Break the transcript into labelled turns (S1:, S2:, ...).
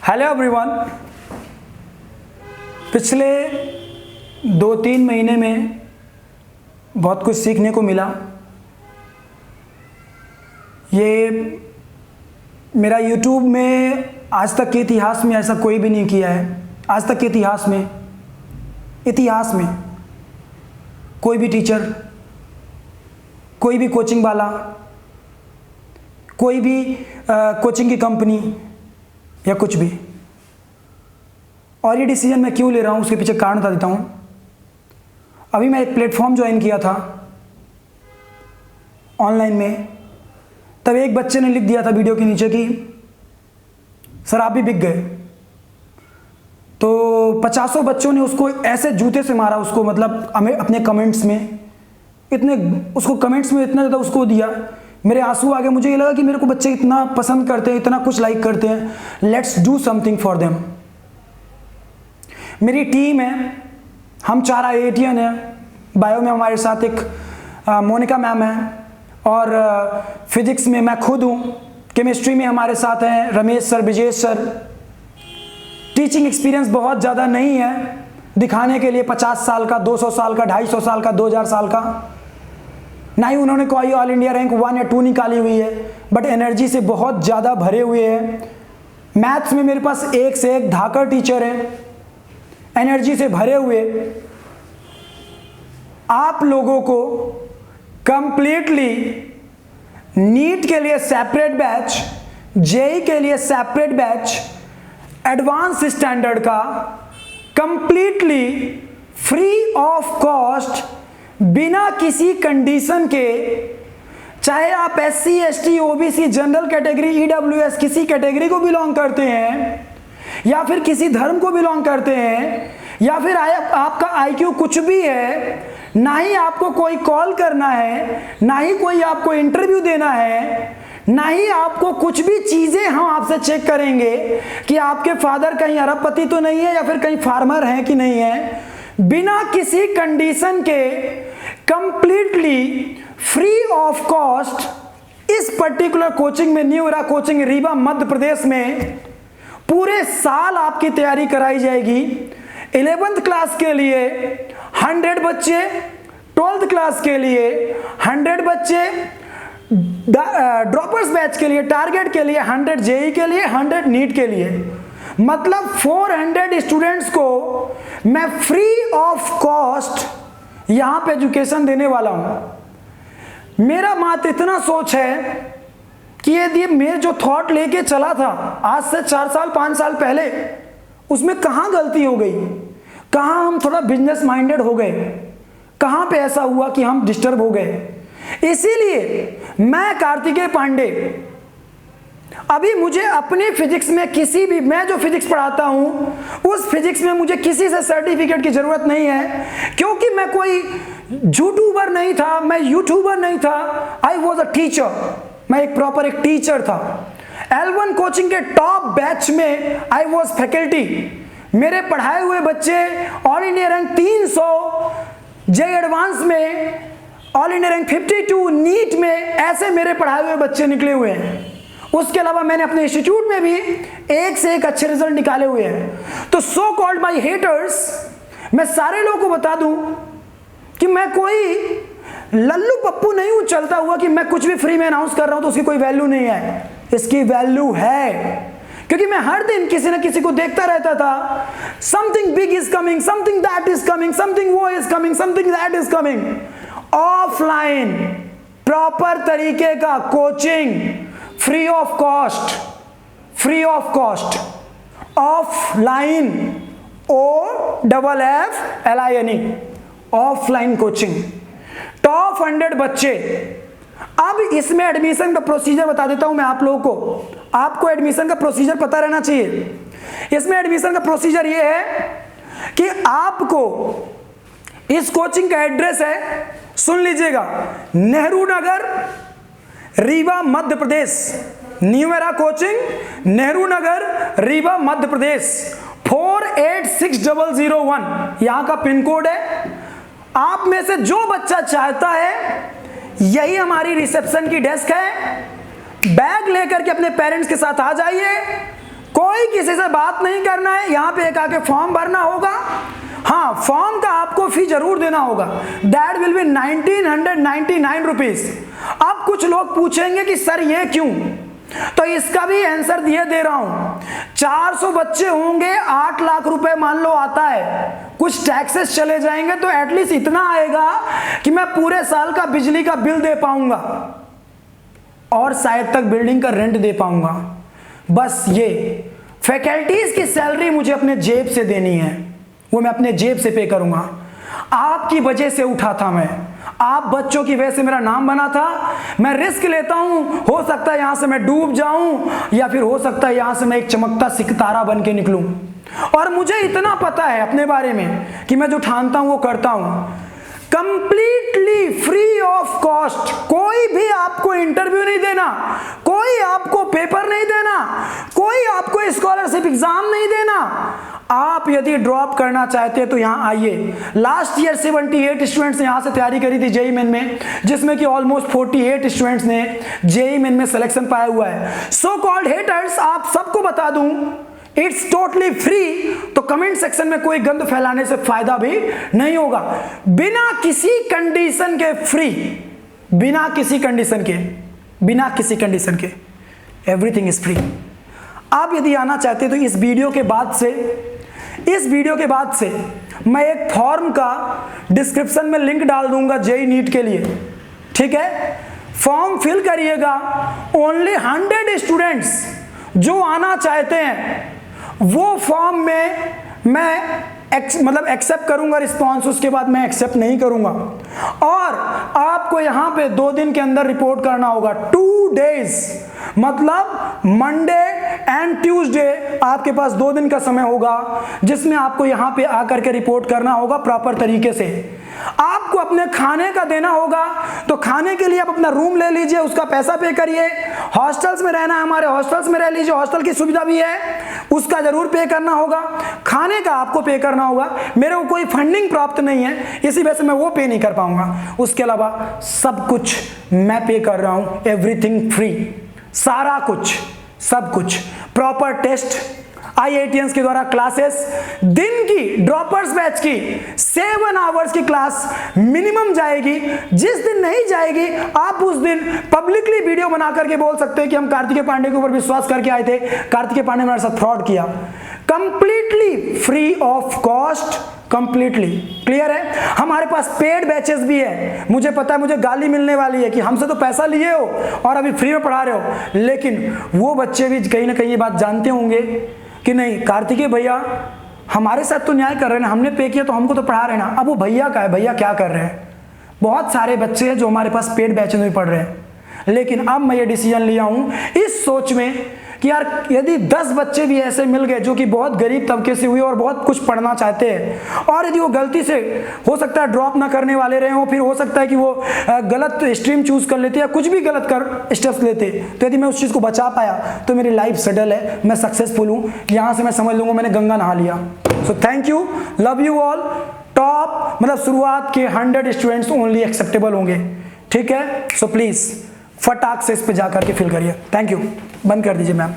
S1: Hello everyone. पिछले 2-3 महीने में बहुत कुछ सीखने को मिला। ये मेरा यूट्यूब में आज तक के इतिहास में ऐसा कोई भी नहीं किया है। आज तक के इतिहास में कोई भी टीचर, कोई भी कोचिंग वाला, कोई भी कोचिंग की कंपनी या कुछ भी। और ये डिसीजन मैं क्यों ले रहा हूँ उसके पीछे कारण बता देता हूँ। अभी मैं एक प्लेटफॉर्म ज्वाइन किया था ऑनलाइन में, तब एक बच्चे ने लिख दिया था वीडियो के नीचे कि सर आप भी बिक गए। तो 50 बच्चों ने उसको ऐसे जूते से मारा उसको, मतलब अपने कमेंट्स में इतना ज़्यादा उसको दिया, मेरे आंसू आ गए। मुझे ये लगा कि मेरे को बच्चे इतना पसंद करते हैं, इतना कुछ लाइक करते हैं, let's do something for them. मेरी टीम है, हम 4 IITian हैं। बायो में हमारे साथ एक मोनिका मैम है, और फिजिक्स में मैं खुद हूँ। केमिस्ट्री में हमारे साथ हैं Ramesh sir, Vijesh sir. Teaching experience बहुत ज़्यादा नहीं है दिखाने के लिए, 50 साल का, 200 साल का, 250 साल का, 2000 साल का। ना ही उन्होंने कोई ऑल इंडिया रैंक 1 या 2 निकाली हुई है, बट एनर्जी से बहुत ज़्यादा भरे हुए हैं। मैथ्स में मेरे पास एक से एक धाकड़ टीचर है, एनर्जी से भरे हुए। आप लोगों को कंप्लीटली नीट के लिए सेपरेट बैच, जेई के लिए सेपरेट बैच, एडवांस स्टैंडर्ड का कंप्लीटली फ्री ऑफ कॉस्ट, बिना किसी कंडीशन के, चाहे आप SC ST OBC general category EWS किसी कैटेगरी को बिलोंग करते हैं, या फिर किसी धर्म को बिलोंग करते हैं, या फिर आपका IQ कुछ भी है, ना ही आपको कोई कॉल करना है, ना ही कोई आपको इंटरव्यू देना है, ना ही आपको कुछ भी चीजें हम आपसे चेक करेंगे कि आपके फादर कहीं अरबपति तो नहीं है या फिर कहीं फार्मर हैं कि नहीं है। बिना किसी कंडीशन के कंप्लीटली फ्री ऑफ कॉस्ट इस पर्टिकुलर कोचिंग में, new era coaching Rewa Madhya Pradesh में पूरे साल आपकी तैयारी कराई जाएगी। 11th क्लास के लिए 100 बच्चे, 12th क्लास के लिए 100 बच्चे, ड्रॉपर्स बैच के लिए, टारगेट के लिए 100, जेई के लिए 100, नीट के लिए, मतलब 400 स्टूडेंट्स को मैं फ्री ऑफ कॉस्ट यहां पे एजुकेशन देने वाला हूं। मेरा मात्र इतना सोच है कि यदि मेरे जो थॉट लेके चला था आज से 4 साल 5 साल पहले, उसमें कहां गलती हो गई, कहां हम थोड़ा बिजनेस माइंडेड हो गए, कहां पे ऐसा हुआ कि हम डिस्टर्ब हो गए। इसीलिए मैं कार्तिकेय पांडे, अभी मुझे अपने फिजिक्स में किसी भी, मैं जो फिजिक्स पढ़ाता हूं उस फिजिक्स में मुझे किसी से सर्टिफिकेट की जरूरत नहीं है, क्योंकि मैं कोई यूट्यूबर नहीं था, मैं यूट्यूबर नहीं था। आई वॉज अ टीचर, मैं एक प्रॉपर एक टीचर था। L1 कोचिंग के टॉप बैच में आई वॉज फैकल्टी। मेरे पढ़ाए हुए बच्चे all India rank 300, JEE advance में ऑल इंडिया रैंक 52, नीट में ऐसे मेरे पढ़ाए हुए बच्चे निकले हुए हैं। उसके अलावा मैंने अपने इंस्टीट्यूट में भी एक से एक अच्छे रिजल्ट निकाले हुए हैं। तो सो कॉल्ड माई हेटर्स, मैं सारे लोगों को बता दूं कि मैं कोई लल्लू पप्पू नहीं हूं चलता हुआ कि मैं कुछ भी फ्री में अनाउंस कर रहा हूं तो उसकी कोई वैल्यू नहीं है। इसकी वैल्यू है, क्योंकि मैं हर दिन किसी न किसी को देखता रहता था। Something big is coming, something that is coming, something वो is coming, something that is coming. Offline proper तरीके का coaching free of cost, free of cost, offline, OFFLINE, offline coaching, top 100 बच्चे। अब इसमें एडमिशन का प्रोसीजर बता देता हूं मैं आप लोगों को, आपको एडमिशन का प्रोसीजर पता रहना चाहिए। इसमें एडमिशन का प्रोसीजर यह है कि आपको इस कोचिंग का एड्रेस है, सुन लीजिएगा, Nehru Nagar, Rewa Madhya Pradesh. New era coaching, Nehru Nagar, Rewa Madhya Pradesh 486001 यहां का पिन कोड है। आप में से जो बच्चा चाहता है, यही हमारी रिसेप्शन की डेस्क है, बैग लेकर के अपने पेरेंट्स के साथ आ जाइए। कोई कोई किसी से बात नहीं करना है, यहाँ पे एक आके फॉर्म भरना होगा। हाँ, फॉर्म का आपको फी जरूर देना होगा, दैट विल बी 1999 रुपीज। अब कुछ लोग पूछेंगे कि सर ये क्यों, तो इसका भी आंसर दे रहा हूं। 400 बच्चे होंगे, 8 लाख रुपए मान लो आता है, कुछ टैक्सेस चले जाएंगे तो एटलीस्ट इतना आएगा कि मैं पूरे साल का बिजली का बिल दे पाऊंगा और शायद तक बिल्डिंग का रेंट दे पाऊंगा। बस ये फैकल्टीज की सैलरी मुझे अपने जेब से देनी है, वो मैं अपने जेब से पे करूंगा। आपकी वजह से उठा था मैं, आप बच्चों की वजह से मेरा नाम बना था। मैं रिस्क लेता हूं, हो सकता है यहां से मैं डूब जाऊं या फिर हो सकता है यहां से मैं एक चमकता सितारा बन के निकलूं। और मुझे इतना पता है अपने बारे में कि मैं जो ठानता हूं वो करता हूं, कंप्लीटली फ्री ऑफ कॉस्ट। कोई भी आपको इंटरव्यू नहीं देना, कोई आपको पेपर नहीं देना, कोई आपको स्कॉलरशिप एग्जाम नहीं देना। आप यदि ड्रॉप करना चाहते हैं तो यहाँ आइए। लास्ट ईयर 78 स्टूडेंट्स ने यहाँ से तैयारी करी थी जेईई मेन में, जिसमें कि ऑलमोस्ट 48 स्टूडेंट्स ने जेईई मेन में सिलेक्शन पाया हुआ है। सो कॉल्ड हेटर्स, आप सबको बता दूं इट्स टोटली फ्री, तो कमेंट सेक्शन में कोई गंद फैलाने से फायदा भी नहीं होगा। बिना किसी कंडीशन के फ्री, बिना किसी कंडीशन के, बिना किसी कंडीशन के, एवरीथिंग इज फ्री। आप यदि आना चाहते हैं तो इस वीडियो के बाद से मैं एक फॉर्म का डिस्क्रिप्शन में लिंक डाल दूंगा जेईई नीट के लिए, ठीक है। फॉर्म फिल करिएगा। ओनली 100 स्टूडेंट्स जो आना चाहते हैं वो फॉर्म में मैं एक्सेप्ट करूंगा रिस्पॉन्स, उसके बाद मैं एक्सेप्ट नहीं करूंगा। और आपको यहां पे 2 दिन के अंदर रिपोर्ट करना होगा, 2 डेज, मतलब मंडे एंड ट्यूसडे आपके पास 2 दिन का समय होगा जिसमें आपको यहां पे आकर के रिपोर्ट करना होगा प्रॉपर तरीके से। आपको अपने खाने का देना होगा, तो खाने के लिए आप अपना रूम ले लीजिए, उसका पैसा पे करिए। हॉस्टल्स में रहना है, हमारे हॉस्टल्स में रह लीजिए, हॉस्टल की सुविधा भी है, उसका जरूर पे करना होगा। खाने का आपको पे करना होगा। मेरे को कोई फंडिंग प्राप्त नहीं है, इसी वजह से मैं वो पे नहीं कर पाऊंगा। उसके अलावा सब कुछ मैं पे कर रहा हूं, एवरीथिंग फ्री, सारा कुछ, सब कुछ। प्रॉपर टेस्ट, IITians के द्वारा क्लासेस, दिन की ड्रॉपर्स बैच की 7 आवर्स की क्लास मिनिमम जाएगी। जिस दिन नहीं जाएगी आप उस दिन पब्लिकली वीडियो बना करके बोल सकते हैं कि हम कार्तिकेय पांडे के ऊपर विश्वास करके आए थे, कार्तिकेय पांडे ने हमारे साथ फ्रॉड किया। Completely free of cost, completely clear है। हमारे पास पेड बैचेस भी है। मुझे पता है मुझे गाली मिलने वाली है कि हमसे तो पैसा लिए हो और अभी फ्री में पढ़ा रहे हो, लेकिन वो बच्चे भी कहीं ना कहीं ये बात जानते होंगे कि नहीं कार्तिकेय भैया हमारे साथ तो न्याय कर रहे हैं, हमने पे किया तो हमको तो पढ़ा रहे ना। अब वो भैया का है, भैया क्या कर रहे हैं। बहुत सारे बच्चे हैं जो हमारे पास पेड बैचेस में पढ़ रहे हैं, लेकिन अब मैं ये डिसीजन लिया हूं इस सोच में कि यार यदि 10 बच्चे भी ऐसे मिल गए जो कि बहुत गरीब तबके से हुए और बहुत कुछ पढ़ना चाहते हैं, और यदि वो गलती से हो सकता है ड्रॉप ना करने वाले रहे हो, फिर हो सकता है कि वो गलत स्ट्रीम चूज कर लेते या कुछ भी गलत कर स्टेप्स लेते, तो यदि मैं उस चीज़ को बचा पाया तो मेरी लाइफ सेटल है, मैं सक्सेसफुल हूँ। यहाँ से मैं समझ लूँगा मैंने गंगा नहा लिया। So thank you, love you all. Top मतलब शुरुआत के 100 स्टूडेंट्स ओनली एक्सेप्टेबल होंगे, ठीक है। सो प्लीज़ फटाक से इस पे जाकर के फिल करिए। थैंक यू, बंद कर दीजिए मैम।